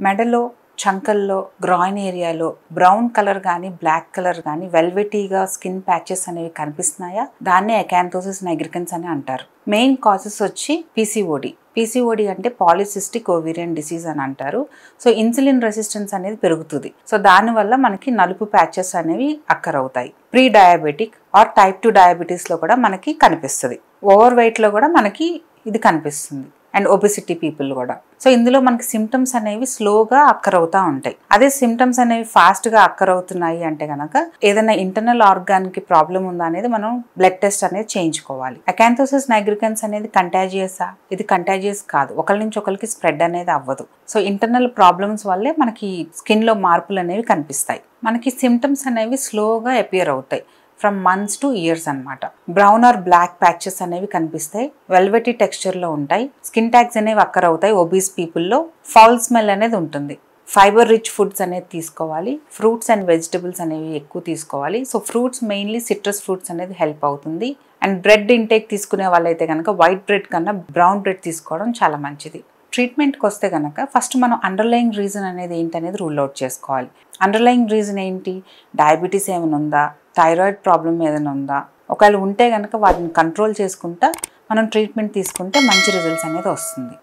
మెడలో, చంకల్లో, గ్రాయిన్ ఏరియాలో brown colour కానీ బ్లాక్ కలర్ కానీ వెల్వెటీగా స్కిన్ ప్యాచెస్ అనేవి కనిపిస్తున్నాయా, దాన్నే అకాంతోసిస్ నైగ్రికన్స్ అని అంటారు. మెయిన్ కాజెస్ వచ్చి పీసీఓడి అంటే పాలిసిస్టిక్ ఓవేరియన్ డిసీజ్ అని అంటారు. సో ఇన్సులిన్ రెసిస్టెన్స్ అనేది పెరుగుతుంది. సో దానివల్ల మనకి నలుపు ప్యాచెస్ అనేవి అక్కర్ అవుతాయి. ప్రీ డయాబెటిక్ ఆర్ టైప్ 2 డయాబెటీస్లో కూడా మనకి కనిపిస్తుంది. ఓవర్ వెయిట్లో కూడా మనకి ఇది కనిపిస్తుంది. అండ్ ఒబెసిటీ పీపుల్ కూడా. సో ఇందులో మనకి సిమ్టమ్స్ అనేవి స్లోగా అక్కర్ అవుతూ ఉంటాయి. అదే సిమ్టమ్స్ అనేవి ఫాస్ట్గా అక్కర్ అవుతున్నాయి అంటే కనుక ఏదైనా ఇంటర్నల్ ఆర్గాన్కి ప్రాబ్లం ఉందా అనేది మనం బ్లడ్ టెస్ట్ అనేది చేయించుకోవాలి. అకాంతోసిస్ నైగ్రికన్స్ అనేది కంటాజియసా? ఇది కంటాజియస్ కాదు. ఒకరి నుంచి ఒకరికి స్ప్రెడ్ అనేది అవ్వదు. సో ఇంటర్నల్ ప్రాబ్లమ్స్ వల్లే మనకి స్కిన్లో మార్పులు అనేవి కనిపిస్తాయి. మనకి సిమ్టమ్స్ అనేవి స్లోగా అపియర్ అవుతాయి. ఫ్రమ్ మంత్స్ టు ఇయర్స్ అనమాట. బ్రౌన్ ఆర్ బ్లాక్ ప్యాచెస్ అనేవి కనిపిస్తాయి. వెల్వెటీ టెక్స్చర్లో ఉంటాయి. స్కిన్ ట్యాగ్స్ అనేవి అక్కర్ అవుతాయి. ఒబీస్ పీపుల్లో ఫౌల్ స్మెల్ అనేది ఉంటుంది. ఫైబర్ రిచ్ ఫుడ్స్ అనేది తీసుకోవాలి. ఫ్రూట్స్ అండ్ వెజిటబుల్స్ అనేవి ఎక్కువ తీసుకోవాలి. So fruits mainly citrus fruits అనేది హెల్ప్ అవుతుంది. అండ్ బ్రెడ్ ఇంటేక్ తీసుకునే వాళ్ళైతే కనుక వైట్ బ్రెడ్ కన్నా బ్రౌన్ బ్రెడ్ తీసుకోవడం చాలా మంచిది. ట్రీట్మెంట్కి వస్తే కనుక ఫస్ట్ మనం అండర్లయింగ్ రీజన్ అనేది ఏంటనేది రూల్ అవుట్ చేసుకోవాలి. అండర్లయింగ్ రీజన్ ఏంటి? డయాబెటీస్ ఏమైనా ఉందా, థైరాయిడ్ ప్రాబ్లం ఏదైనా ఉందా? ఒకవేళ ఉంటే కనుక వాటిని కంట్రోల్ చేసుకుంటా మనం ట్రీట్మెంట్ తీసుకుంటే మంచి రిజల్ట్స్ అనేది వస్తుంది.